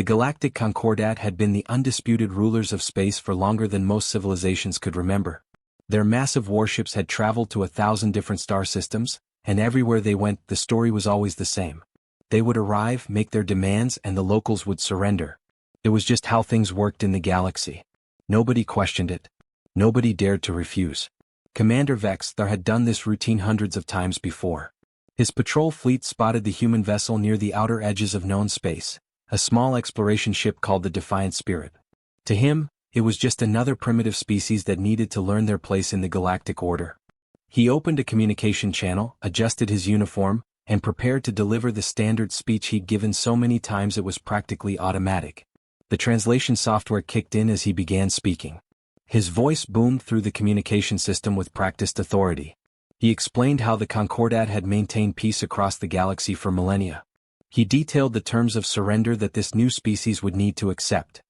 The Galactic Concordat had been the undisputed rulers of space for longer than most civilizations could remember. Their massive warships had traveled to 1,000 different star systems, and everywhere they went, the story was always the same. They would arrive, make their demands, and the locals would surrender. It was just how things worked in the galaxy. Nobody questioned it. Nobody dared to refuse. Commander Vessels.The had done this routine hundreds of times before. His patrol fleet spotted the human vessel near the outer edges of known space, a small exploration ship called the Defiant Spirit. To him, it was just another primitive species that needed to learn their place in the galactic order. He opened a communication channel, adjusted his uniform, and prepared to deliver the standard speech he'd given so many times it was practically automatic. The translation software kicked in as he began speaking. His voice boomed through the communication system with practiced authority. He explained how the Concordat had maintained peace across the galaxy for millennia. He detailed the terms of surrender that this new species would need to accept.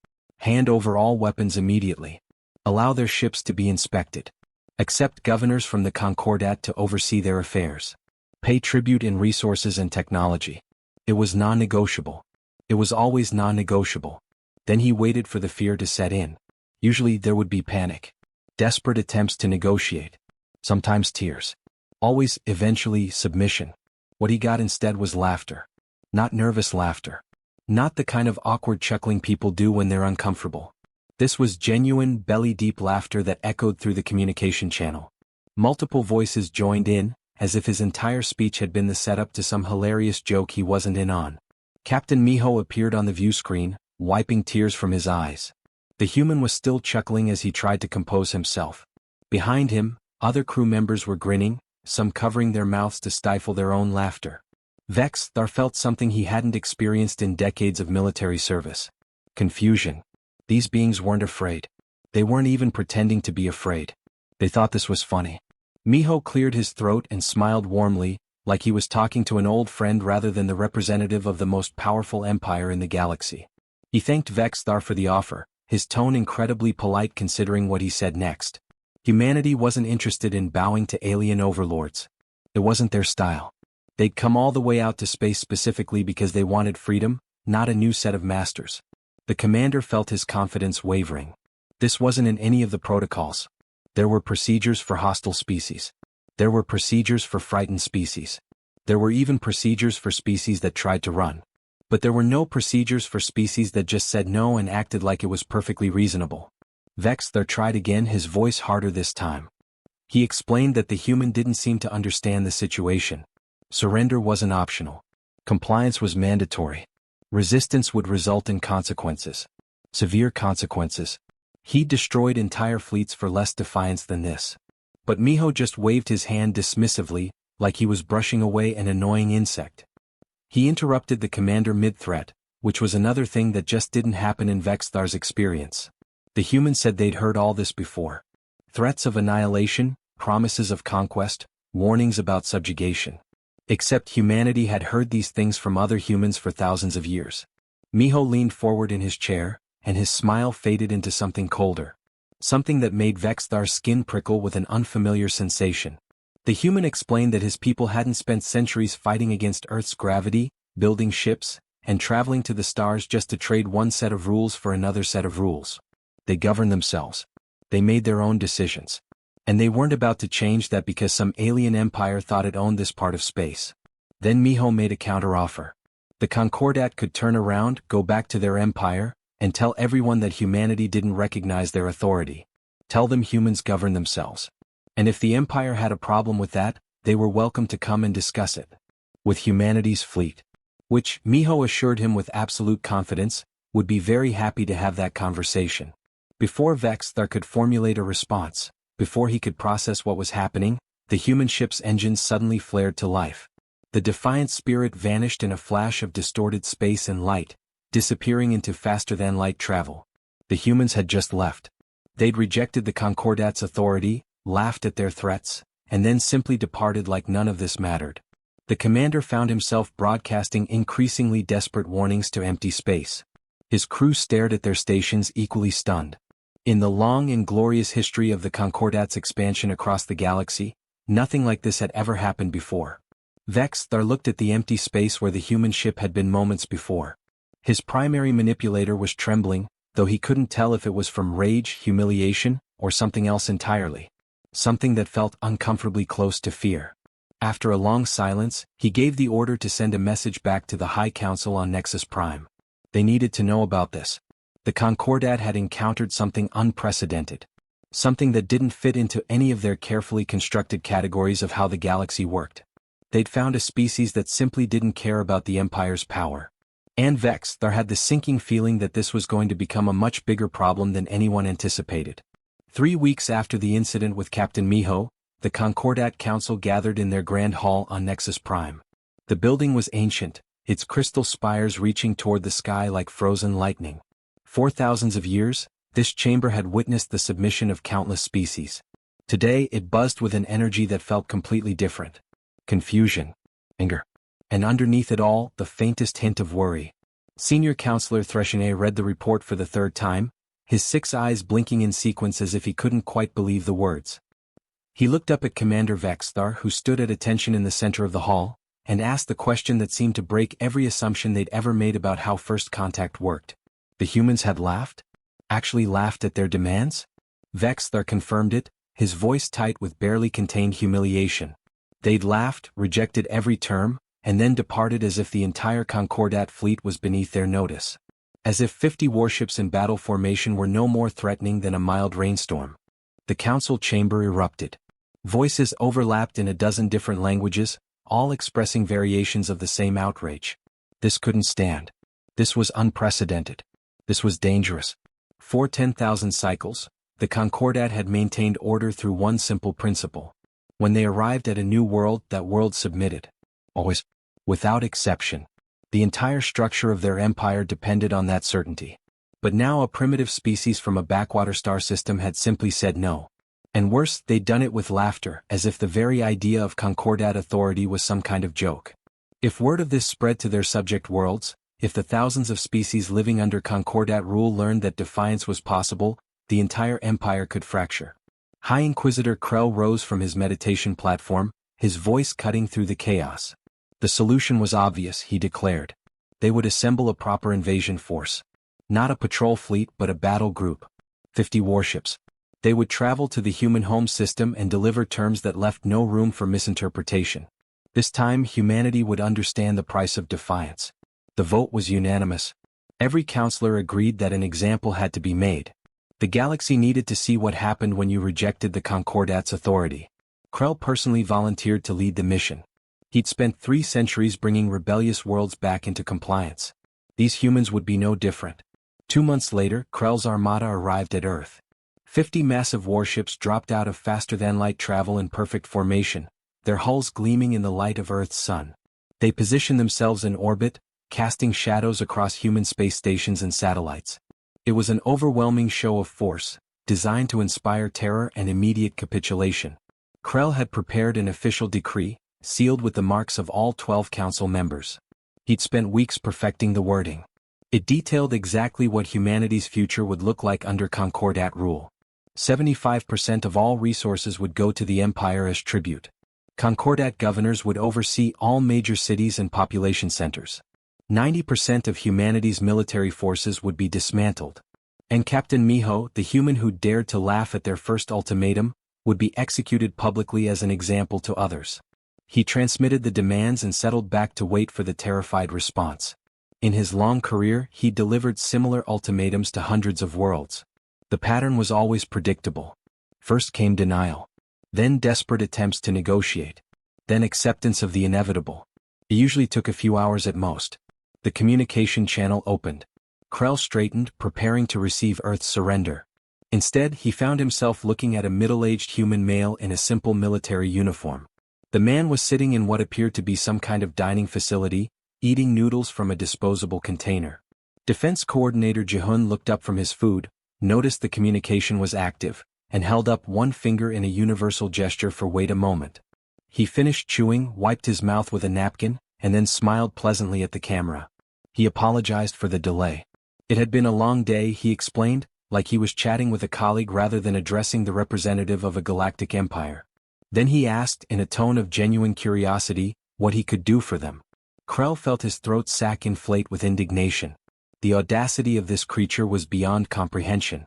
Hand over all weapons immediately. Allow their ships to be inspected. Accept governors from the Concordat to oversee their affairs. Pay tribute in resources and technology. It was non-negotiable. It was always non-negotiable. Then he waited for the fear to set in. Usually there would be panic. Desperate attempts to negotiate. Sometimes tears. Always, eventually, submission. What he got instead was laughter. Not nervous laughter. Not the kind of awkward chuckling people do when they're uncomfortable. This was genuine, belly-deep laughter that echoed through the communication channel. Multiple voices joined in, as if his entire speech had been the setup to some hilarious joke he wasn't in on. Captain Miho appeared on the view screen, wiping tears from his eyes. The human was still chuckling as he tried to compose himself. Behind him, other crew members were grinning, some covering their mouths to stifle their own laughter. Vessels.The felt something he hadn't experienced in decades of military service. Confusion. These beings weren't afraid. They weren't even pretending to be afraid. They thought this was funny. Miho cleared his throat and smiled warmly, like he was talking to an old friend rather than the representative of the most powerful empire in the galaxy. He thanked Vessels.The for the offer, his tone incredibly polite considering what he said next. Humanity wasn't interested in bowing to alien overlords. It wasn't their style. They'd come all the way out to space specifically because they wanted freedom, not a new set of masters. The commander felt his confidence wavering. This wasn't in any of the protocols. There were procedures for hostile species. There were procedures for frightened species. There were even procedures for species that tried to run. But there were no procedures for species that just said no and acted like it was perfectly reasonable. Vessels.The tried again, his voice harder this time. He explained that the human didn't seem to understand the situation. Surrender wasn't optional. Compliance was mandatory. Resistance would result in consequences. Severe consequences. He destroyed entire fleets for less defiance than this. But Miho just waved his hand dismissively, like he was brushing away an annoying insect. He interrupted the commander mid-threat, which was another thing that just didn't happen in Vessels.The's experience. The human said they'd heard all this before. Threats of annihilation, promises of conquest, warnings about subjugation. Except humanity had heard these things from other humans for thousands of years. Miho leaned forward in his chair, and his smile faded into something colder. Something that made Vessels.The's skin prickle with an unfamiliar sensation. The human explained that his people hadn't spent centuries fighting against Earth's gravity, building ships, and traveling to the stars just to trade one set of rules for another set of rules. They governed themselves. They made their own decisions. And they weren't about to change that because some alien empire thought it owned this part of space. Then Miho made a counteroffer. The Concordat could turn around, go back to their empire, and tell everyone that humanity didn't recognize their authority. Tell them humans govern themselves. And if the empire had a problem with that, they were welcome to come and discuss it. With humanity's fleet. Which, Miho assured him with absolute confidence, would be very happy to have that conversation. Before Vessels.The could formulate a response, before he could process what was happening, the human ship's engines suddenly flared to life. The Defiant Spirit vanished in a flash of distorted space and light, disappearing into faster-than-light travel. The humans had just left. They'd rejected the Concordat's authority, laughed at their threats, and then simply departed like none of this mattered. The commander found himself broadcasting increasingly desperate warnings to empty space. His crew stared at their stations equally stunned. In the long and glorious history of the Concordat's expansion across the galaxy, nothing like this had ever happened before. Vessels.The looked at the empty space where the human ship had been moments before. His primary manipulator was trembling, though he couldn't tell if it was from rage, humiliation, or something else entirely. Something that felt uncomfortably close to fear. After a long silence, he gave the order to send a message back to the High Council on Nexus Prime. They needed to know about this. The Concordat had encountered something unprecedented. Something that didn't fit into any of their carefully constructed categories of how the galaxy worked. They'd found a species that simply didn't care about the Empire's power. And Vessels.The had the sinking feeling that this was going to become a much bigger problem than anyone anticipated. 3 weeks after the incident with Captain Miho, the Concordat Council gathered in their grand hall on Nexus Prime. The building was ancient, its crystal spires reaching toward the sky like frozen lightning. For thousands of years, this chamber had witnessed the submission of countless species. Today it buzzed with an energy that felt completely different. Confusion. Anger. And underneath it all, the faintest hint of worry. Senior Counselor Threshenet read the report for the third time, his 6 eyes blinking in sequence as if he couldn't quite believe the words. He looked up at Commander Vessels.The, who stood at attention in the center of the hall, and asked the question that seemed to break every assumption they'd ever made about how First Contact worked. The humans had laughed? Actually laughed at their demands? Vessels.The confirmed it, his voice tight with barely contained humiliation. They'd laughed, rejected every term, and then departed as if the entire Concordat fleet was beneath their notice. As if 50 warships in battle formation were no more threatening than a mild rainstorm. The council chamber erupted. Voices overlapped in a dozen different languages, all expressing variations of the same outrage. This couldn't stand. This was unprecedented. This was dangerous. For 10,000 cycles, the Concordat had maintained order through one simple principle. When they arrived at a new world, that world submitted. Always. Without exception. The entire structure of their empire depended on that certainty. But now a primitive species from a backwater star system had simply said no. And worse, they'd done it with laughter, as if the very idea of Concordat authority was some kind of joke. If word of this spread to their subject worlds, if the thousands of species living under Concordat rule learned that defiance was possible, the entire empire could fracture. High Inquisitor Krell rose from his meditation platform, his voice cutting through the chaos. The solution was obvious, he declared. They would assemble a proper invasion force. Not a patrol fleet but a battle group. 50 warships. They would travel to the human home system and deliver terms that left no room for misinterpretation. This time humanity would understand the price of defiance. The vote was unanimous. Every counselor agreed that an example had to be made. The galaxy needed to see what happened when you rejected the Concordat's authority. Krell personally volunteered to lead the mission. He'd spent 3 centuries bringing rebellious worlds back into compliance. These humans would be no different. 2 months later, Krell's armada arrived at Earth. 50 massive warships dropped out of faster-than-light travel in perfect formation, their hulls gleaming in the light of Earth's sun. They positioned themselves in orbit, casting shadows across human space stations and satellites. It was an overwhelming show of force, designed to inspire terror and immediate capitulation. Krell had prepared an official decree, sealed with the marks of all 12 council members. He'd spent weeks perfecting the wording. It detailed exactly what humanity's future would look like under Concordat rule. 75% of all resources would go to the Empire as tribute. Concordat governors would oversee all major cities and population centers. 90% of humanity's military forces would be dismantled. And Captain Miho, the human who dared to laugh at their first ultimatum, would be executed publicly as an example to others. He transmitted the demands and settled back to wait for the terrified response. In his long career, he delivered similar ultimatums to hundreds of worlds. The pattern was always predictable. First came denial. Then desperate attempts to negotiate. Then acceptance of the inevitable. It usually took a few hours at most. The communication channel opened. Krell straightened, preparing to receive Earth's surrender. Instead, he found himself looking at a middle-aged human male in a simple military uniform. The man was sitting in what appeared to be some kind of dining facility, eating noodles from a disposable container. Defense Coordinator Jihun looked up from his food, noticed the communication was active, and held up one finger in a universal gesture for wait a moment. He finished chewing, wiped his mouth with a napkin, and then smiled pleasantly at the camera. He apologized for the delay. It had been a long day, he explained, like he was chatting with a colleague rather than addressing the representative of a galactic empire. Then he asked, in a tone of genuine curiosity, what he could do for them. Krell felt his throat sack inflate with indignation. The audacity of this creature was beyond comprehension.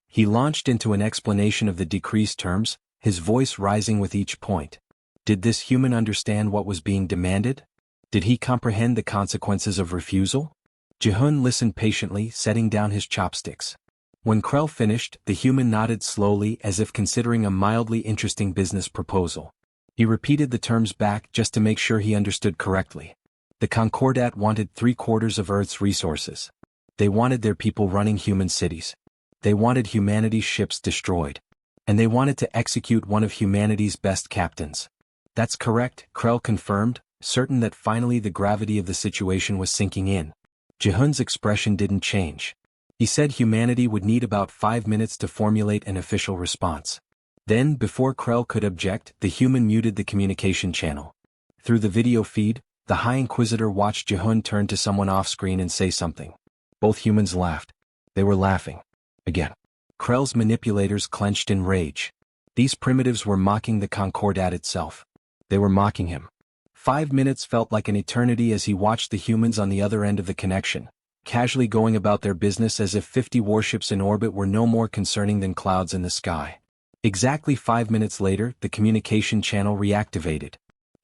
He launched into an explanation of the decree's terms, his voice rising with each point. Did this human understand what was being demanded? Did he comprehend the consequences of refusal? Jehun listened patiently, setting down his chopsticks. When Krell finished, the human nodded slowly as if considering a mildly interesting business proposal. He repeated the terms back just to make sure he understood correctly. The Concordat wanted 3/4 of Earth's resources. They wanted their people running human cities. They wanted humanity's ships destroyed. And they wanted to execute one of humanity's best captains. That's correct, Krell confirmed, certain that finally the gravity of the situation was sinking in. Jehun's expression didn't change. He said humanity would need about 5 minutes to formulate an official response. Then, before Krell could object, the human muted the communication channel. Through the video feed, the High Inquisitor watched Jehun turn to someone off-screen and say something. Both humans laughed. They were laughing. Again. Krell's manipulators clenched in rage. These primitives were mocking the Concordat itself. They were mocking him. 5 minutes felt like an eternity as he watched the humans on the other end of the connection, casually going about their business as if 50 warships in orbit were no more concerning than clouds in the sky. Exactly 5 minutes later, the communication channel reactivated.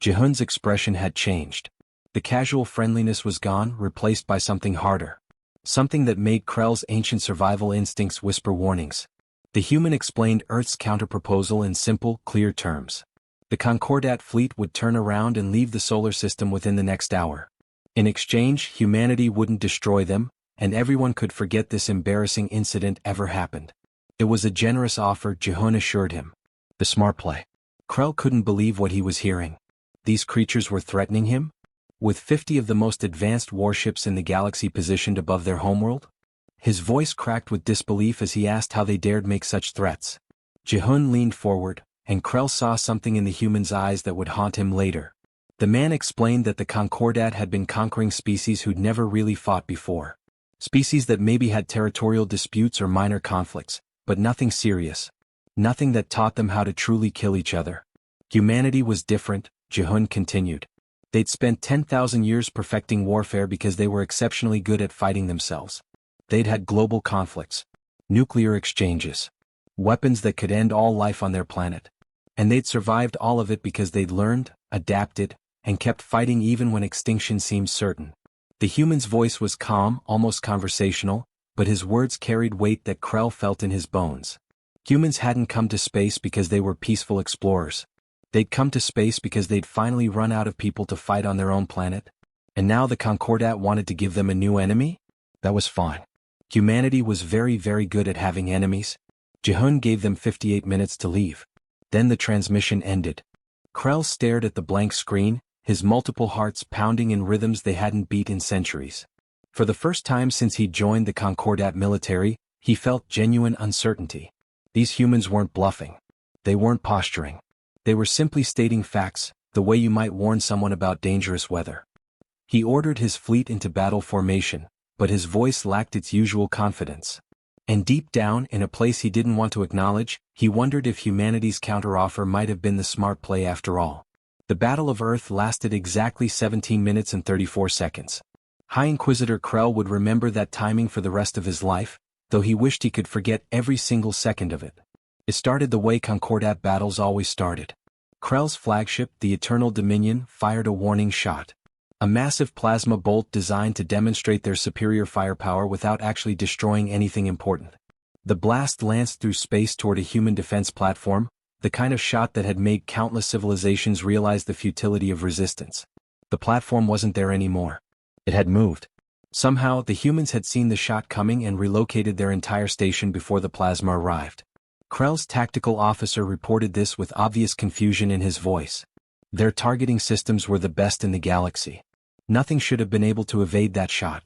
Jehun's expression had changed. The casual friendliness was gone, replaced by something harder. Something that made Krell's ancient survival instincts whisper warnings. The human explained Earth's counterproposal in simple, clear terms. The Concordat fleet would turn around and leave the solar system within the next hour. In exchange, humanity wouldn't destroy them, and everyone could forget this embarrassing incident ever happened. It was a generous offer, Jehun assured him. The smart play. Krell couldn't believe what he was hearing. These creatures were threatening him? With 50 of the most advanced warships in the galaxy positioned above their homeworld? His voice cracked with disbelief as he asked how they dared make such threats. Jehun leaned forward, and Krell saw something in the human's eyes that would haunt him later. The man explained that the Concordat had been conquering species who'd never really fought before. Species that maybe had territorial disputes or minor conflicts, but nothing serious. Nothing that taught them how to truly kill each other. Humanity was different, Jehun continued. They'd spent 10,000 years perfecting warfare because they were exceptionally good at fighting themselves. They'd had global conflicts, nuclear exchanges, weapons that could end all life on their planet. And they'd survived all of it because they'd learned, adapted, and kept fighting even when extinction seemed certain. The human's voice was calm, almost conversational, but his words carried weight that Krell felt in his bones. Humans hadn't come to space because they were peaceful explorers. They'd come to space because they'd finally run out of people to fight on their own planet. And now the Concordat wanted to give them a new enemy? That was fine. Humanity was very, very good at having enemies. Jehun gave them 58 minutes to leave. Then the transmission ended. Krell stared at the blank screen, his multiple hearts pounding in rhythms they hadn't beat in centuries. For the first time since he'd joined the Concordat military, he felt genuine uncertainty. These humans weren't bluffing. They weren't posturing. They were simply stating facts, the way you might warn someone about dangerous weather. He ordered his fleet into battle formation, but his voice lacked its usual confidence. And deep down, in a place he didn't want to acknowledge, he wondered if humanity's counteroffer might have been the smart play after all. The Battle of Earth lasted exactly 17 minutes and 34 seconds. High Inquisitor Krell would remember that timing for the rest of his life, though he wished he could forget every single second of it. It started the way Concordat battles always started. Krell's flagship, the Eternal Dominion, fired a warning shot. A massive plasma bolt designed to demonstrate their superior firepower without actually destroying anything important. The blast lanced through space toward a human defense platform, the kind of shot that had made countless civilizations realize the futility of resistance. The platform wasn't there anymore. It had moved. Somehow, the humans had seen the shot coming and relocated their entire station before the plasma arrived. Krell's tactical officer reported this with obvious confusion in his voice. Their targeting systems were the best in the galaxy. Nothing should have been able to evade that shot.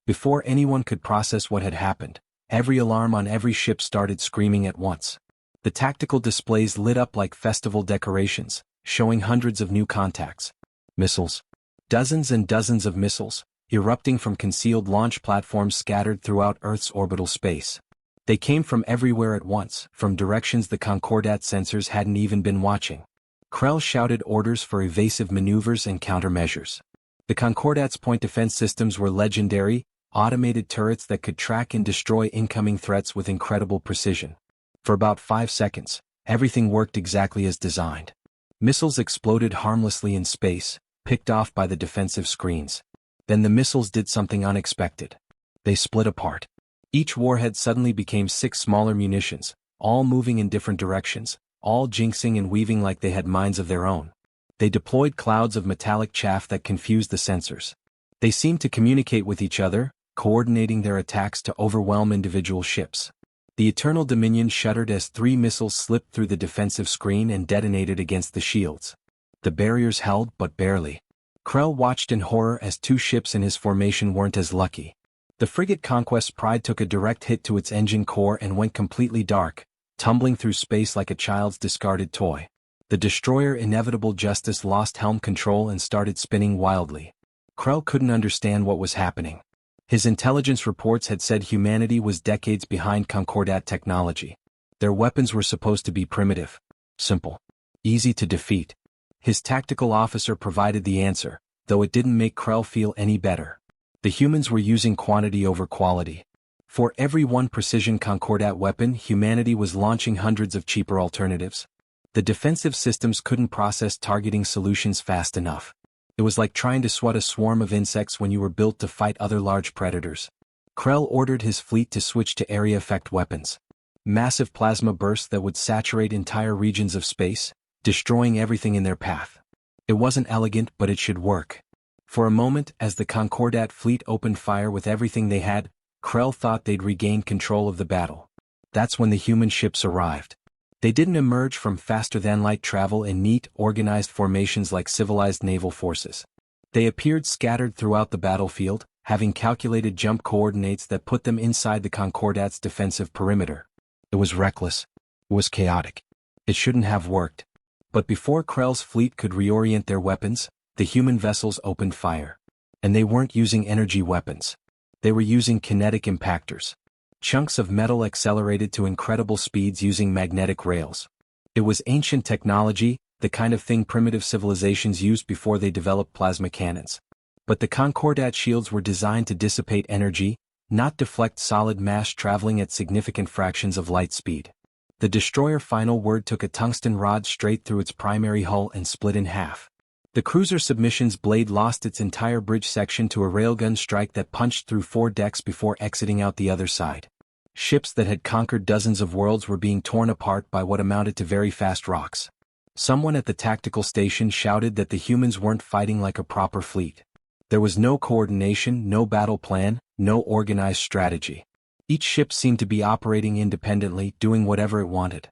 Before anyone could process what had happened, every alarm on every ship started screaming at once. The tactical displays lit up like festival decorations, showing hundreds of new contacts. Missiles. Dozens and dozens of missiles, erupting from concealed launch platforms scattered throughout Earth's orbital space. They came from everywhere at once, from directions the Concordat sensors hadn't even been watching. Krell shouted orders for evasive maneuvers and countermeasures. The Concordat's point defense systems were legendary, automated turrets that could track and destroy incoming threats with incredible precision. For about 5 seconds, everything worked exactly as designed. Missiles exploded harmlessly in space, picked off by the defensive screens. Then the missiles did something unexpected. They split apart. Each warhead suddenly became 6 smaller munitions, all moving in different directions, all jinxing and weaving like they had minds of their own. They deployed clouds of metallic chaff that confused the sensors. They seemed to communicate with each other, coordinating their attacks to overwhelm individual ships. The Eternal Dominion shuddered as 3 missiles slipped through the defensive screen and detonated against the shields. The barriers held, but barely. Krell watched in horror as 2 ships in his formation weren't as lucky. The frigate Conquest's Pride took a direct hit to its engine core and went completely dark, tumbling through space like a child's discarded toy. The destroyer Inevitable Justice lost helm control and started spinning wildly. Krell couldn't understand what was happening. His intelligence reports had said humanity was decades behind Concordat technology. Their weapons were supposed to be primitive, simple, easy to defeat. His tactical officer provided the answer, though it didn't make Krell feel any better. The humans were using quantity over quality. For every 1 precision Concordat weapon, humanity was launching hundreds of cheaper alternatives. The defensive systems couldn't process targeting solutions fast enough. It was like trying to swat a swarm of insects when you were built to fight other large predators. Krell ordered his fleet to switch to area effect weapons. Massive plasma bursts that would saturate entire regions of space, destroying everything in their path. It wasn't elegant, but it should work. For a moment, as the Concordat fleet opened fire with everything they had, Krell thought they'd regained control of the battle. That's when the human ships arrived. They didn't emerge from faster-than-light travel in neat, organized formations like civilized naval forces. They appeared scattered throughout the battlefield, having calculated jump coordinates that put them inside the Concordat's defensive perimeter. It was reckless. It was chaotic. It shouldn't have worked. But before Krell's fleet could reorient their weapons, the human vessels opened fire. And they weren't using energy weapons. They were using kinetic impactors. Chunks of metal accelerated to incredible speeds using magnetic rails. It was ancient technology, the kind of thing primitive civilizations used before they developed plasma cannons. But the Concordat shields were designed to dissipate energy, not deflect solid mass traveling at significant fractions of light speed. The destroyer Final Word took a tungsten rod straight through its primary hull and split in half. The cruiser Submission's blade lost its entire bridge section to a railgun strike that punched through 4 decks before exiting out the other side. Ships that had conquered dozens of worlds were being torn apart by what amounted to very fast rocks. Someone at the tactical station shouted that the humans weren't fighting like a proper fleet. There was no coordination, no battle plan, no organized strategy. Each ship seemed to be operating independently, doing whatever it wanted.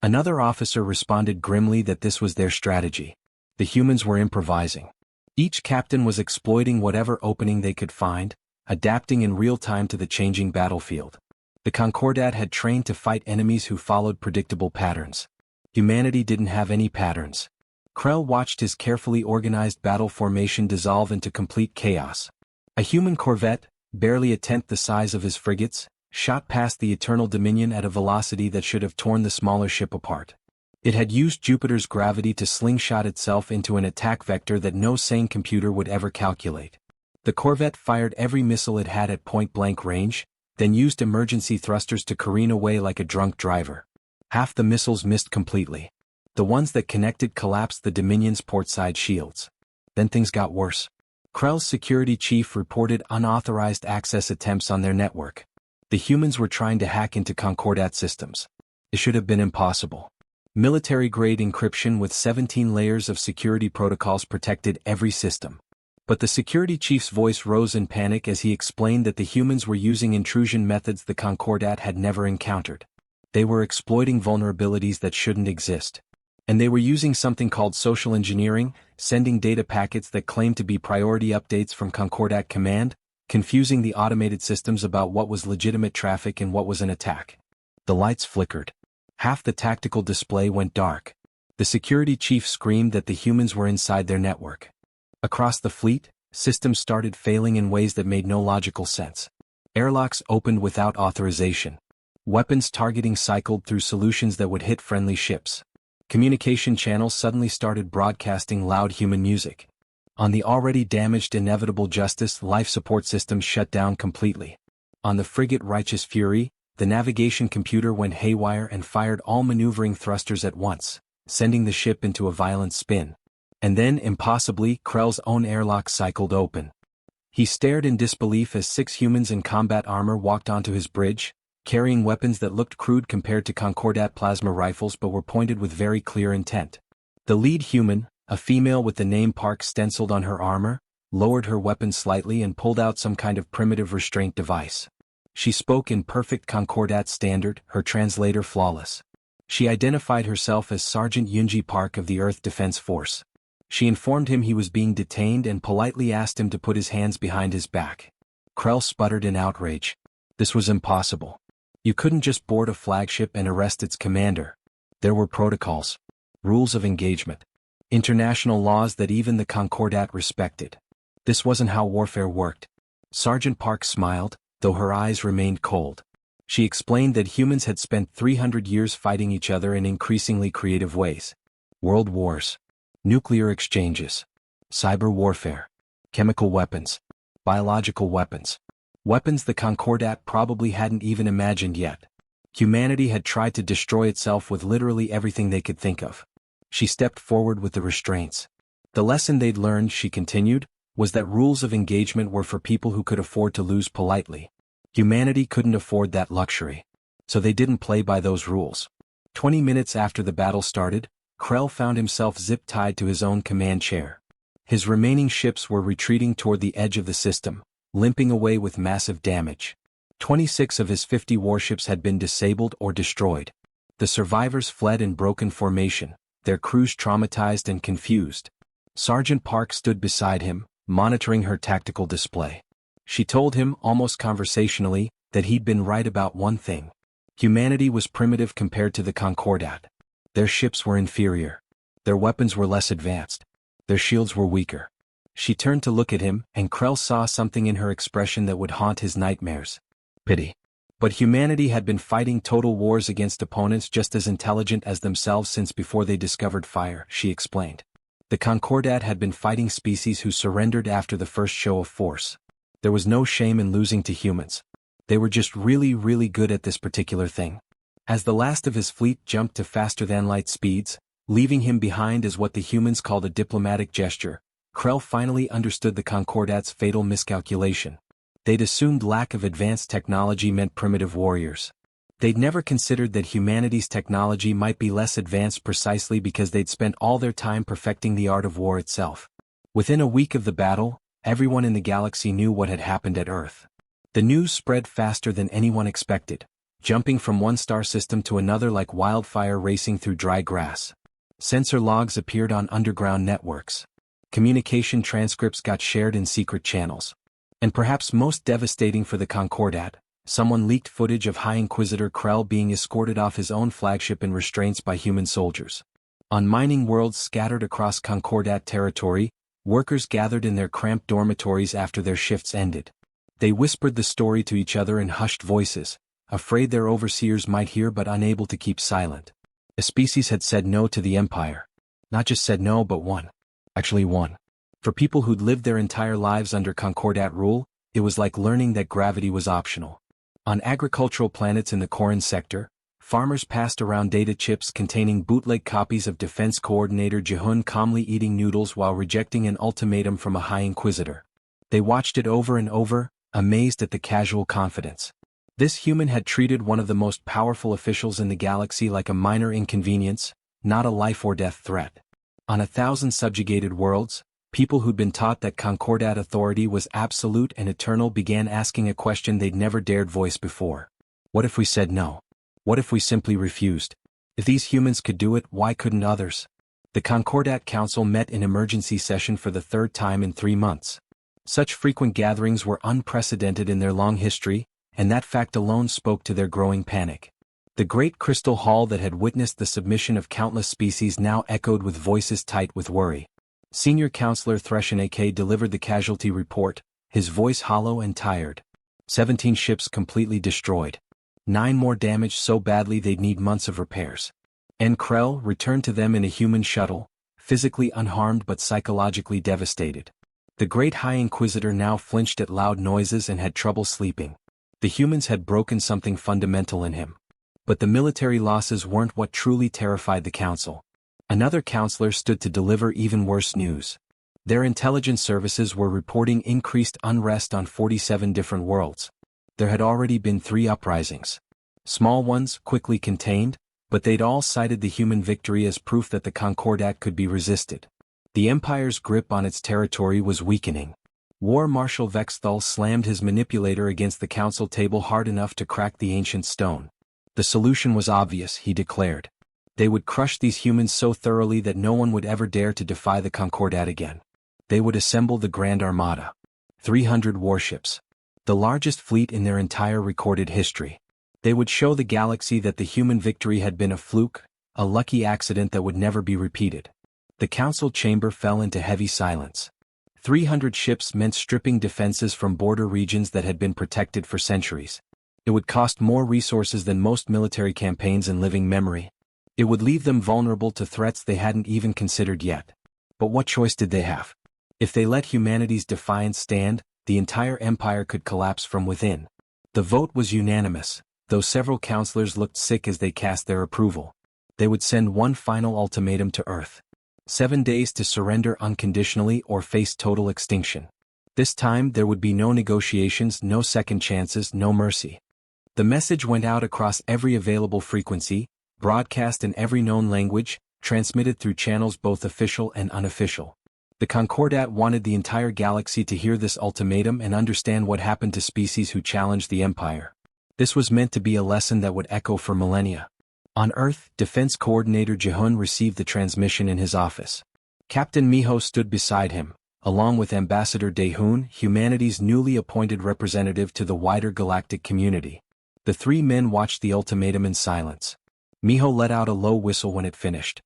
Another officer responded grimly that this was their strategy. The humans were improvising. Each captain was exploiting whatever opening they could find, adapting in real time to the changing battlefield. The Concordat had trained to fight enemies who followed predictable patterns. Humanity didn't have any patterns. Krell watched his carefully organized battle formation dissolve into complete chaos. A human corvette, barely a tenth the size of his frigates, shot past the Eternal Dominion at a velocity that should have torn the smaller ship apart. It had used Jupiter's gravity to slingshot itself into an attack vector that no sane computer would ever calculate. The corvette fired every missile it had at point-blank range, then used emergency thrusters to careen away like a drunk driver. Half the missiles missed completely. The ones that connected collapsed the Dominion's portside shields. Then things got worse. Krell's security chief reported unauthorized access attempts on their network. The humans were trying to hack into Concordat systems. It should have been impossible. Military-grade encryption with 17 layers of security protocols protected every system. But the security chief's voice rose in panic as he explained that the humans were using intrusion methods the Concordat had never encountered. They were exploiting vulnerabilities that shouldn't exist. And they were using something called social engineering, sending data packets that claimed to be priority updates from Concordat Command, confusing the automated systems about what was legitimate traffic and what was an attack. The lights flickered. Half the tactical display went dark. The security chief screamed that the humans were inside their network. Across the fleet, systems started failing in ways that made no logical sense. Airlocks opened without authorization. Weapons targeting cycled through solutions that would hit friendly ships. Communication channels suddenly started broadcasting loud human music. On the already damaged Inevitable Justice, life support systems shut down completely. On the frigate Righteous Fury, the navigation computer went haywire and fired all maneuvering thrusters at once, sending the ship into a violent spin. And then, impossibly, Krell's own airlock cycled open. He stared in disbelief as 6 humans in combat armor walked onto his bridge, carrying weapons that looked crude compared to Concordat plasma rifles but were pointed with very clear intent. The lead human, a female with the name Park stenciled on her armor, lowered her weapon slightly and pulled out some kind of primitive restraint device. She spoke in perfect Concordat standard, her translator flawless. She identified herself as Sergeant Yunji Park of the Earth Defense Force. She informed him he was being detained and politely asked him to put his hands behind his back. Krell sputtered in outrage. This was impossible. You couldn't just board a flagship and arrest its commander. There were protocols. Rules of engagement. International laws that even the Concordat respected. This wasn't how warfare worked. Sergeant Park smiled, though her eyes remained cold. She explained that humans had spent 300 years fighting each other in increasingly creative ways. World wars. Nuclear exchanges. Cyber warfare. Chemical weapons. Biological weapons. Weapons the Concordat probably hadn't even imagined yet. Humanity had tried to destroy itself with literally everything they could think of. She stepped forward with the restraints. The lesson they'd learned, she continued, was that rules of engagement were for people who could afford to lose politely. Humanity couldn't afford that luxury. So they didn't play by those rules. 20 minutes after the battle started, Krell found himself zip-tied to his own command chair. His remaining ships were retreating toward the edge of the system, limping away with massive damage. 26 of his 50 warships had been disabled or destroyed. The survivors fled in broken formation, their crews traumatized and confused. Sergeant Park stood beside him, monitoring her tactical display. She told him, almost conversationally, that he'd been right about one thing. Humanity was primitive compared to the Concordat. Their ships were inferior. Their weapons were less advanced. Their shields were weaker. She turned to look at him, and Krell saw something in her expression that would haunt his nightmares. Pity. But humanity had been fighting total wars against opponents just as intelligent as themselves since before they discovered fire, she explained. The Concordat had been fighting species who surrendered after the first show of force. There was no shame in losing to humans. They were just really, really good at this particular thing. As the last of his fleet jumped to faster-than-light speeds, leaving him behind as what the humans called a diplomatic gesture, Krell finally understood the Concordat's fatal miscalculation. They'd assumed lack of advanced technology meant primitive warriors. They'd never considered that humanity's technology might be less advanced precisely because they'd spent all their time perfecting the art of war itself. Within a week of the battle, everyone in the galaxy knew what had happened at Earth. The news spread faster than anyone expected, jumping from one star system to another like wildfire racing through dry grass. Sensor logs appeared on underground networks. Communication transcripts got shared in secret channels. And perhaps most devastating for the Concordat, someone leaked footage of High Inquisitor Krell being escorted off his own flagship in restraints by human soldiers. On mining worlds scattered across Concordat territory, workers gathered in their cramped dormitories after their shifts ended. They whispered the story to each other in hushed voices, afraid their overseers might hear but unable to keep silent. A species had said no to the Empire. Not just said no but won. Actually won. For people who'd lived their entire lives under Concordat rule, it was like learning that gravity was optional. On agricultural planets in the Corin sector, farmers passed around data chips containing bootleg copies of Defense Coordinator Jehun calmly eating noodles while rejecting an ultimatum from a High Inquisitor. They watched it over and over, amazed at the casual confidence. This human had treated one of the most powerful officials in the galaxy like a minor inconvenience, not a life-or-death threat. On 1,000 subjugated worlds, people who'd been taught that Concordat authority was absolute and eternal began asking a question they'd never dared voice before. What if we said no? What if we simply refused? If these humans could do it, why couldn't others? The Concordat Council met in emergency session for the 3rd time in 3 months. Such frequent gatherings were unprecedented in their long history, and that fact alone spoke to their growing panic. The great crystal hall that had witnessed the submission of countless species now echoed with voices tight with worry. Senior Counselor Threshenake delivered the casualty report, his voice hollow and tired. 17 ships completely destroyed. 9 more damaged so badly they'd need months of repairs. And Krell returned to them in a human shuttle, physically unharmed but psychologically devastated. The Great High Inquisitor now flinched at loud noises and had trouble sleeping. The humans had broken something fundamental in him. But the military losses weren't what truly terrified the council. Another counselor stood to deliver even worse news. Their intelligence services were reporting increased unrest on 47 different worlds. There had already been 3 uprisings. Small ones, quickly contained, but they'd all cited the human victory as proof that the Concordat could be resisted. The Empire's grip on its territory was weakening. War Marshal Vessels.The slammed his manipulator against the council table hard enough to crack the ancient stone. The solution was obvious, he declared. They would crush these humans so thoroughly that no one would ever dare to defy the Concordat again. They would assemble the Grand Armada. 300 warships. The largest fleet in their entire recorded history. They would show the galaxy that the human victory had been a fluke, a lucky accident that would never be repeated. The council chamber fell into heavy silence. 300 ships meant stripping defenses from border regions that had been protected for centuries. It would cost more resources than most military campaigns in living memory. It would leave them vulnerable to threats they hadn't even considered yet. But what choice did they have? If they let humanity's defiance stand, the entire empire could collapse from within. The vote was unanimous, though several counselors looked sick as they cast their approval. They would send one final ultimatum to Earth. 7 days to surrender unconditionally or face total extinction. This time there would be no negotiations, no second chances, no mercy. The message went out across every available frequency, broadcast in every known language, transmitted through channels both official and unofficial. The Concordat wanted the entire galaxy to hear this ultimatum and understand what happened to species who challenged the Empire. This was meant to be a lesson that would echo for millennia. On Earth, Defense Coordinator Jehun received the transmission in his office. Captain Miho stood beside him, along with Ambassador Daehun, humanity's newly appointed representative to the wider galactic community. The 3 men watched the ultimatum in silence. Miho let out a low whistle when it finished.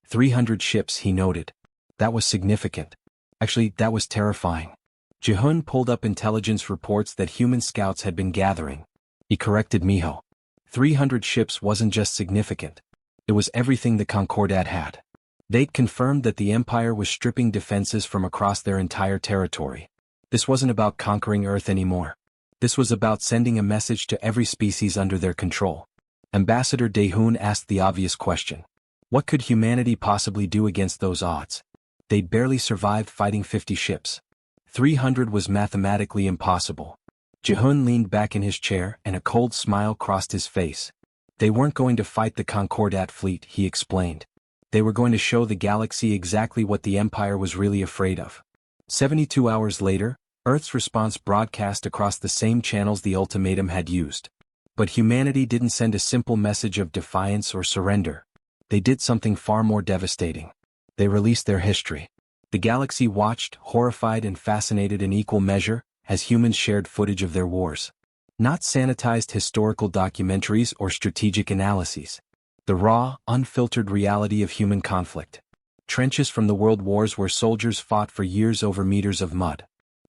300 ships, he noted. That was significant. Actually, that was terrifying. Jehun pulled up intelligence reports that human scouts had been gathering. He corrected Miho. 300 ships wasn't just significant. It was everything the Concordat had. They'd confirmed that the Empire was stripping defenses from across their entire territory. This wasn't about conquering Earth anymore. This was about sending a message to every species under their control. Ambassador Daehun asked the obvious question. What could humanity possibly do against those odds? They'd barely survived fighting 50 ships. 300 was mathematically impossible. Jehun leaned back in his chair and a cold smile crossed his face. They weren't going to fight the Concordat fleet, he explained. They were going to show the galaxy exactly what the Empire was really afraid of. 72 hours later, Earth's response broadcast across the same channels the ultimatum had used. But humanity didn't send a simple message of defiance or surrender. They did something far more devastating. They released their history. The galaxy watched, horrified and fascinated in equal measure, as humans shared footage of their wars. Not sanitized historical documentaries or strategic analyses. The raw, unfiltered reality of human conflict. Trenches from the world wars where soldiers fought for years over meters of mud.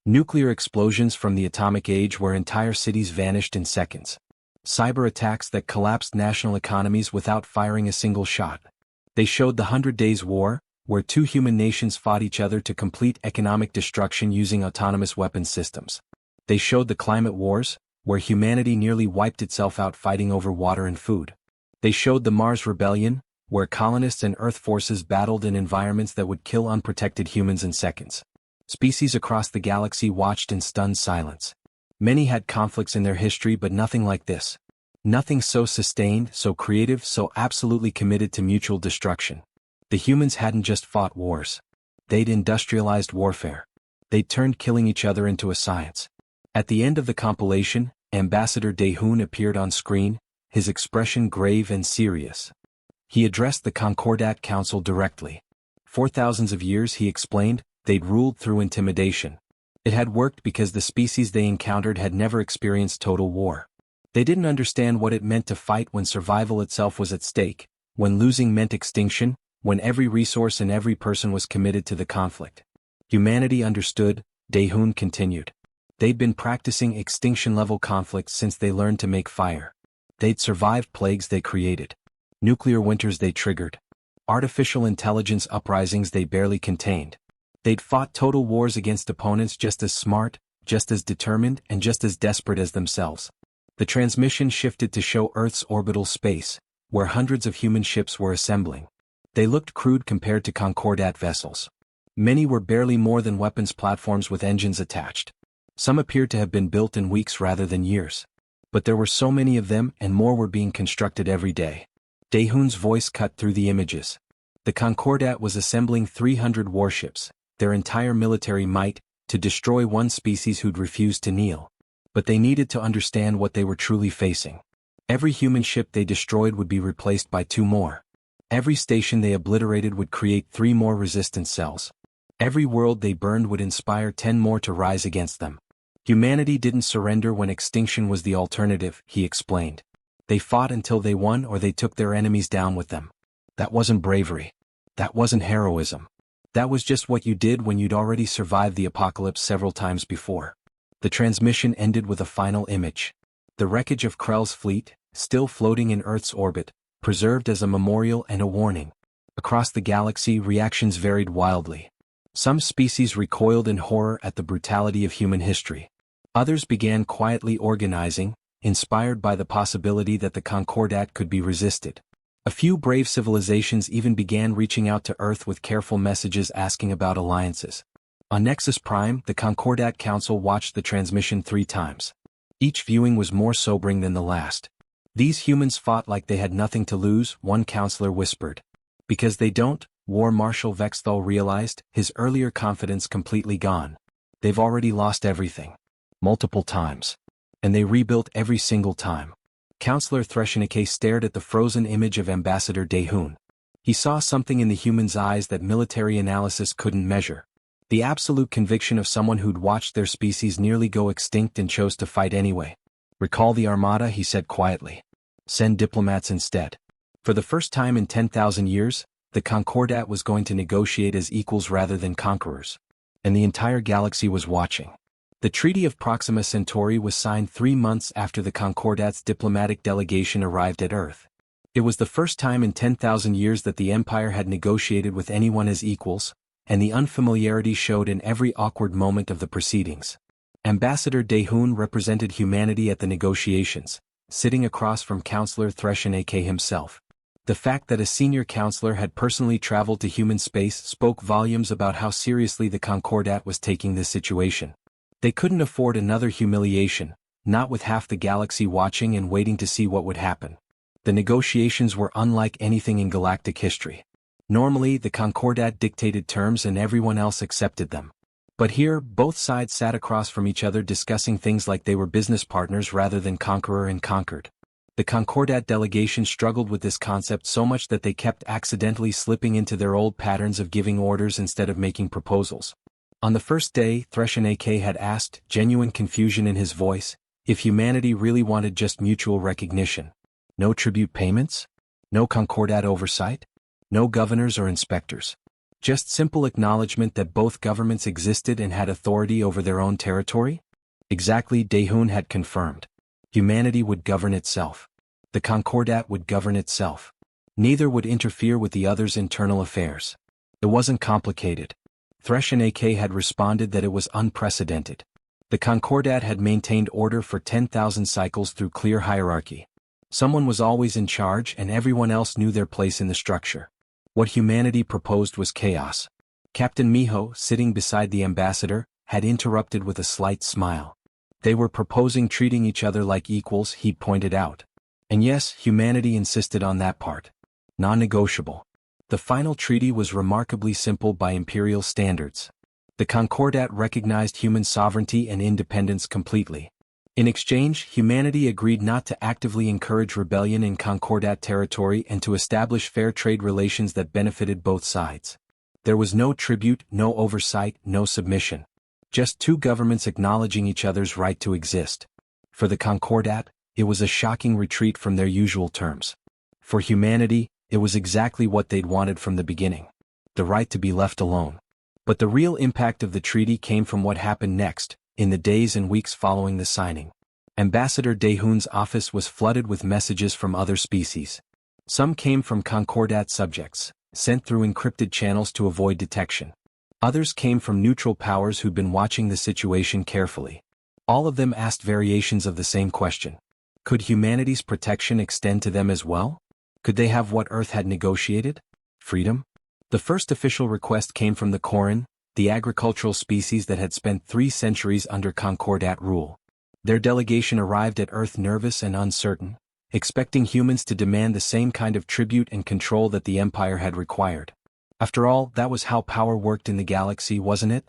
Nuclear explosions from the atomic age where entire cities vanished in seconds. Cyber attacks that collapsed national economies without firing a single shot. They showed the 100 Days War, where 2 human nations fought each other to complete economic destruction using autonomous weapons systems. They showed the climate wars, where humanity nearly wiped itself out fighting over water and food. They showed the Mars Rebellion, where colonists and Earth forces battled in environments that would kill unprotected humans in seconds. Species across the galaxy watched in stunned silence. Many had conflicts in their history, but nothing like this. Nothing so sustained, so creative, so absolutely committed to mutual destruction. The humans hadn't just fought wars. They'd industrialized warfare. They'd turned killing each other into a science. At the end of the compilation, Ambassador Daehun appeared on screen, his expression grave and serious. He addressed the Concordat Council directly. For thousands of years, he explained, they'd ruled through intimidation. It had worked because the species they encountered had never experienced total war. They didn't understand what it meant to fight when survival itself was at stake, when losing meant extinction, when every resource and every person was committed to the conflict. Humanity understood, Daehun continued. They'd been practicing extinction-level conflicts since they learned to make fire. They'd survived plagues they created. Nuclear winters they triggered. artificial intelligence uprisings they barely contained. They'd fought total wars against opponents just as smart, just as determined, and just as desperate as themselves. The transmission shifted to show Earth's orbital space, where hundreds of human ships were assembling. They looked crude compared to Concordat vessels. Many were barely more than weapons platforms with engines attached. Some appeared to have been built in weeks rather than years. But there were so many of them, and more were being constructed every day. Daehoon's voice cut through the images. The Concordat was assembling 300 warships, their entire military might, to destroy one species who'd refused to kneel. But they needed to understand what they were truly facing. Every human ship they destroyed would be replaced by 2 more. Every station they obliterated would create 3 more resistance cells. Every world they burned would inspire 10 more to rise against them. Humanity didn't surrender when extinction was the alternative, he explained. They fought until they won, or they took their enemies down with them. That wasn't bravery. That wasn't heroism. That was just what you did when you'd already survived the apocalypse several times before. The transmission ended with a final image. The wreckage of Krell's fleet, still floating in Earth's orbit, preserved as a memorial and a warning. Across the galaxy, reactions varied wildly. Some species recoiled in horror at the brutality of human history. Others began quietly organizing, inspired by the possibility that the Concordat could be resisted. A few brave civilizations even began reaching out to Earth with careful messages asking about alliances. On Nexus Prime, the Concordat Council watched the transmission 3 times. Each viewing was more sobering than the last. These humans fought like they had nothing to lose, one counselor whispered. Because they don't, War Marshal Vessels.The realized, his earlier confidence completely gone. They've already lost everything. Multiple times. And they rebuilt every single time. Counselor Threshenike stared at the frozen image of Ambassador Daehoon. He saw something in the human's eyes that military analysis couldn't measure. The absolute conviction of someone who'd watched their species nearly go extinct and chose to fight anyway. Recall the Armada, he said quietly. Send diplomats instead. For the first time in 10,000 years, the Concordat was going to negotiate as equals rather than conquerors. And the entire galaxy was watching. The Treaty of Proxima Centauri was signed 3 months after the Concordat's diplomatic delegation arrived at Earth. It was the first time in 10,000 years that the Empire had negotiated with anyone as equals, and the unfamiliarity showed in every awkward moment of the proceedings. Ambassador Daehoon represented humanity at the negotiations, sitting across from Counselor Threshenike himself. The fact that a senior counselor had personally traveled to human space spoke volumes about how seriously the Concordat was taking this situation. They couldn't afford another humiliation, not with half the galaxy watching and waiting to see what would happen. The negotiations were unlike anything in galactic history. Normally, the Concordat dictated terms and everyone else accepted them. But here, both sides sat across from each other discussing things like they were business partners rather than conqueror and conquered. The Concordat delegation struggled with this concept so much that they kept accidentally slipping into their old patterns of giving orders instead of making proposals. On the first day, Threshenike had asked, genuine confusion in his voice, if humanity really wanted just mutual recognition. No tribute payments? No Concordat oversight? No governors or inspectors? Just simple acknowledgement that both governments existed and had authority over their own territory? Exactly, Daehoon had confirmed. Humanity would govern itself. The Concordat would govern itself. Neither would interfere with the other's internal affairs. It wasn't complicated. Threshenike had responded that it was unprecedented. The Concordat had maintained order for 10,000 cycles through clear hierarchy. Someone was always in charge and everyone else knew their place in the structure. What humanity proposed was chaos. Captain Miho, sitting beside the ambassador, had interrupted with a slight smile. They were proposing treating each other like equals, he pointed out. And yes, humanity insisted on that part. Non-negotiable. The final treaty was remarkably simple by imperial standards. The Concordat recognized human sovereignty and independence completely. In exchange, humanity agreed not to actively encourage rebellion in Concordat territory and to establish fair trade relations that benefited both sides. There was no tribute, no oversight, no submission. Just 2 governments acknowledging each other's right to exist. For the Concordat, it was a shocking retreat from their usual terms. For humanity, it was exactly what they'd wanted from the beginning. The right to be left alone. But the real impact of the treaty came from what happened next, in the days and weeks following the signing. Ambassador Daehoon's office was flooded with messages from other species. Some came from Concordat subjects, sent through encrypted channels to avoid detection. Others came from neutral powers who'd been watching the situation carefully. All of them asked variations of the same question. Could humanity's protection extend to them as well? Could they have what Earth had negotiated? Freedom? The first official request came from the Koran, the agricultural species that had spent 3 centuries under Concordat rule. Their delegation arrived at Earth nervous and uncertain, expecting humans to demand the same kind of tribute and control that the Empire had required. After all, that was how power worked in the galaxy, wasn't it?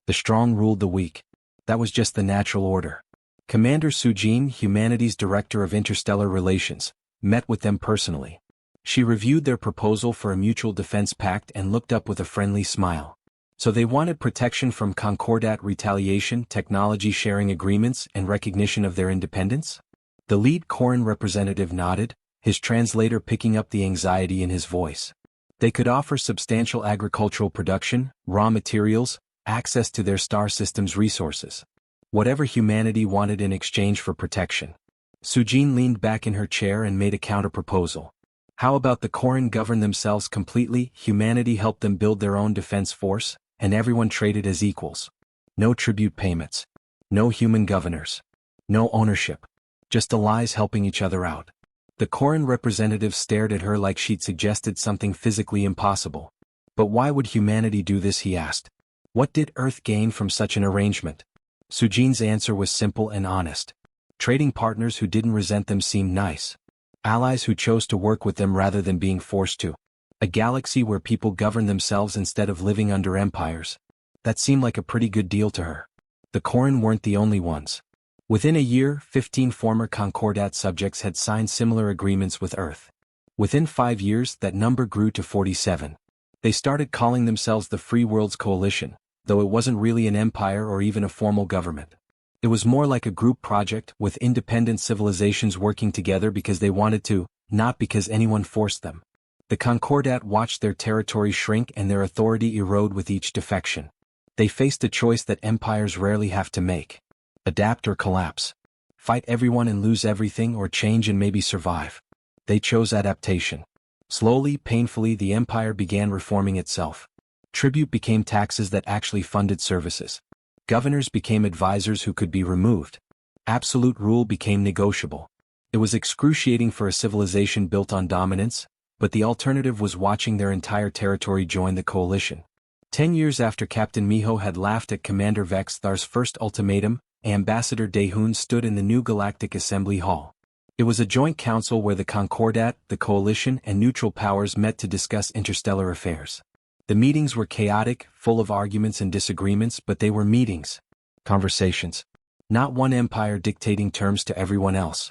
The strong ruled the weak. That was just the natural order. Commander Sujin, humanity's director of interstellar relations, met with them personally. She reviewed their proposal for a mutual defense pact and looked up with a friendly smile. So they wanted protection from Concordat retaliation, technology sharing agreements, and recognition of their independence? The lead Koran representative nodded, his translator picking up the anxiety in his voice. They could offer substantial agricultural production, raw materials, access to their star system's resources. Whatever humanity wanted in exchange for protection. Sujin leaned back in her chair and made a counter-proposal. How about the Koran govern themselves completely, humanity helped them build their own defense force, and everyone traded as equals? No tribute payments. No human governors. No ownership. Just allies helping each other out. The Koran representative stared at her like she'd suggested something physically impossible. But why would humanity do this, he asked. What did Earth gain from such an arrangement? Sujin's answer was simple and honest. Trading partners who didn't resent them seemed nice. Allies who chose to work with them rather than being forced to. A galaxy where people govern themselves instead of living under empires. That seemed like a pretty good deal to her. The Koran weren't the only ones. Within a year, 15 former Concordat subjects had signed similar agreements with Earth. Within 5 years, that number grew to 47. They started calling themselves the Free Worlds Coalition, though it wasn't really an empire or even a formal government. It was more like a group project with independent civilizations working together because they wanted to, not because anyone forced them. The Concordat watched their territory shrink and their authority erode with each defection. They faced a choice that empires rarely have to make. Adapt or collapse. Fight everyone and lose everything, or change and maybe survive. They chose adaptation. Slowly, painfully, the empire began reforming itself. Tribute became taxes that actually funded services. Governors became advisors who could be removed. Absolute rule became negotiable. It was excruciating for a civilization built on dominance, but the alternative was watching their entire territory join the coalition. 10 years after Captain Miho had laughed at Commander Vessels.The's first ultimatum, Ambassador Daehoon stood in the new Galactic Assembly Hall. It was a joint council where the Concordat, the coalition, and neutral powers met to discuss interstellar affairs. The meetings were chaotic, full of arguments and disagreements, but they were meetings. Conversations. Not one empire dictating terms to everyone else.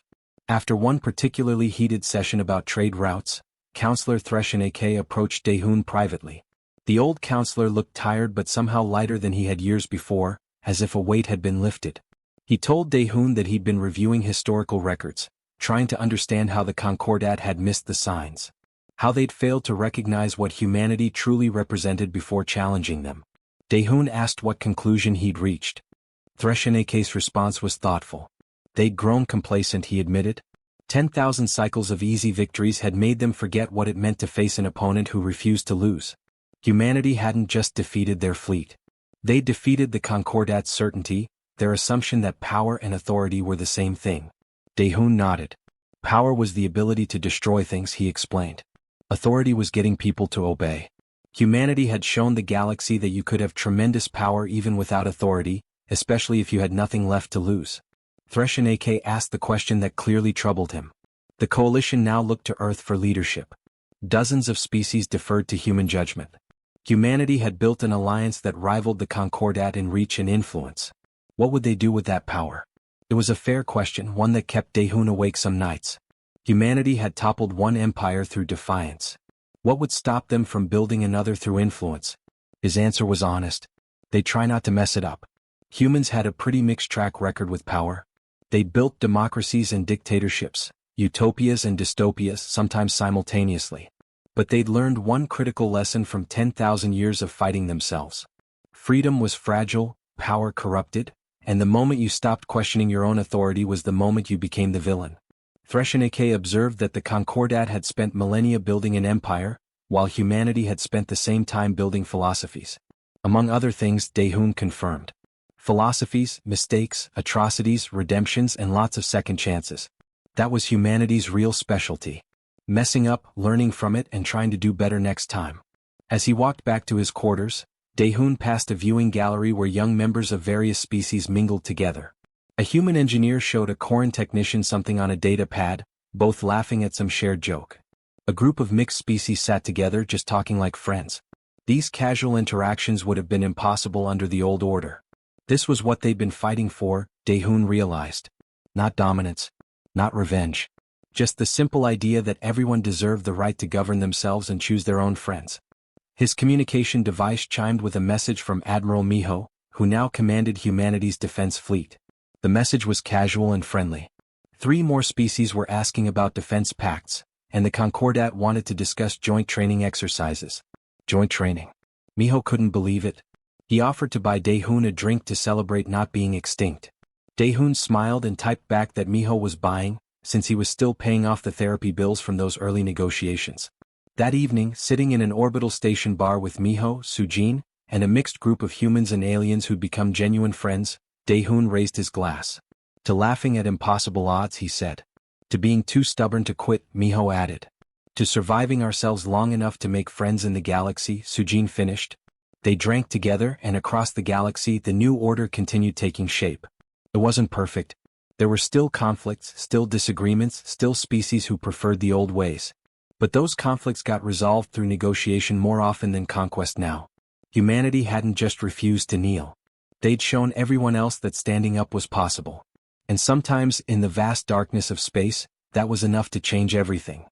After one particularly heated session about trade routes, Councillor Threshanake approached Daehoon privately. The old councillor looked tired but somehow lighter than he had years before, as if a weight had been lifted. He told Daehoon that he'd been reviewing historical records, trying to understand how the Concordat had missed the signs. How they'd failed to recognize what humanity truly represented before challenging them. Daehoon asked what conclusion he'd reached. Threshaneke's response was thoughtful. They'd grown complacent, he admitted. 10,000 cycles of easy victories had made them forget what it meant to face an opponent who refused to lose. Humanity hadn't just defeated their fleet. They'd defeated the Concordat's certainty, their assumption that power and authority were the same thing. Daehoon nodded. Power was the ability to destroy things, he explained. Authority was getting people to obey. Humanity had shown the galaxy that you could have tremendous power even without authority, especially if you had nothing left to lose. Threshanake asked the question that clearly troubled him. The coalition now looked to Earth for leadership. Dozens of species deferred to human judgment. Humanity had built an alliance that rivaled the Concordat in reach and influence. What would they do with that power? It was a fair question, one that kept Daehoon awake some nights. Humanity had toppled one empire through defiance. What would stop them from building another through influence? His answer was honest. They'd try not to mess it up. Humans had a pretty mixed track record with power. They'd built democracies and dictatorships, utopias and dystopias, sometimes simultaneously. But they'd learned one critical lesson from 10,000 years of fighting themselves. Freedom was fragile, power corrupted, and the moment you stopped questioning your own authority was the moment you became the villain. Threshanake observed that the Concordat had spent millennia building an empire, while humanity had spent the same time building philosophies. Among other things, Daehoon confirmed. Philosophies, mistakes, atrocities, redemptions, and lots of second chances. That was humanity's real specialty. Messing up, learning from it, and trying to do better next time. As he walked back to his quarters, Daehoon passed a viewing gallery where young members of various species mingled together. A human engineer showed a Koran technician something on a data pad, both laughing at some shared joke. A group of mixed species sat together just talking like friends. These casual interactions would have been impossible under the old order. This was what they'd been fighting for, Daehoon realized. Not dominance. Not revenge. Just the simple idea that everyone deserved the right to govern themselves and choose their own friends. His communication device chimed with a message from Admiral Miho, who now commanded humanity's defense fleet. The message was casual and friendly. 3 more species were asking about defense pacts, and the Concordat wanted to discuss joint training exercises. Joint training. Miho couldn't believe it. He offered to buy Daehoon a drink to celebrate not being extinct. Daehoon smiled and typed back that Miho was buying, since he was still paying off the therapy bills from those early negotiations. That evening, sitting in an orbital station bar with Miho, Sujin, and a mixed group of humans and aliens who'd become genuine friends, Daehoon raised his glass. To laughing at impossible odds, he said. To being too stubborn to quit, Miho added. To surviving ourselves long enough to make friends in the galaxy, Sujin finished. They drank together, and across the galaxy the new order continued taking shape. It wasn't perfect. There were still conflicts, still disagreements, still species who preferred the old ways. But those conflicts got resolved through negotiation more often than conquest now. Humanity hadn't just refused to kneel. They'd shown everyone else that standing up was possible. And sometimes, in the vast darkness of space, that was enough to change everything.